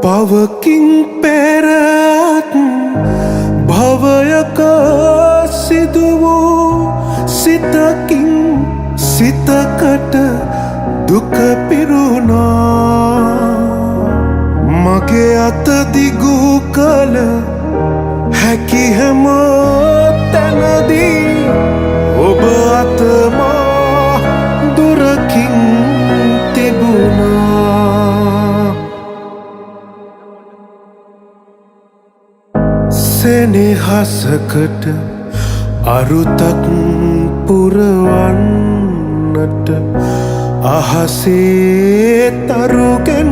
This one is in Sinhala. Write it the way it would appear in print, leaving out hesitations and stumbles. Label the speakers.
Speaker 1: පවකින් පෙරත් භවයක සිදු වූ සිතකින් සිතකට දුක පිරුණා මගේ අත දිගු කල හැකි හැම තැනදී ඔබ අතමා දුරකින් තිබුණා සෙනෙහසකට අරුතක් පුරවන්නට අහසේ තරුගෙන්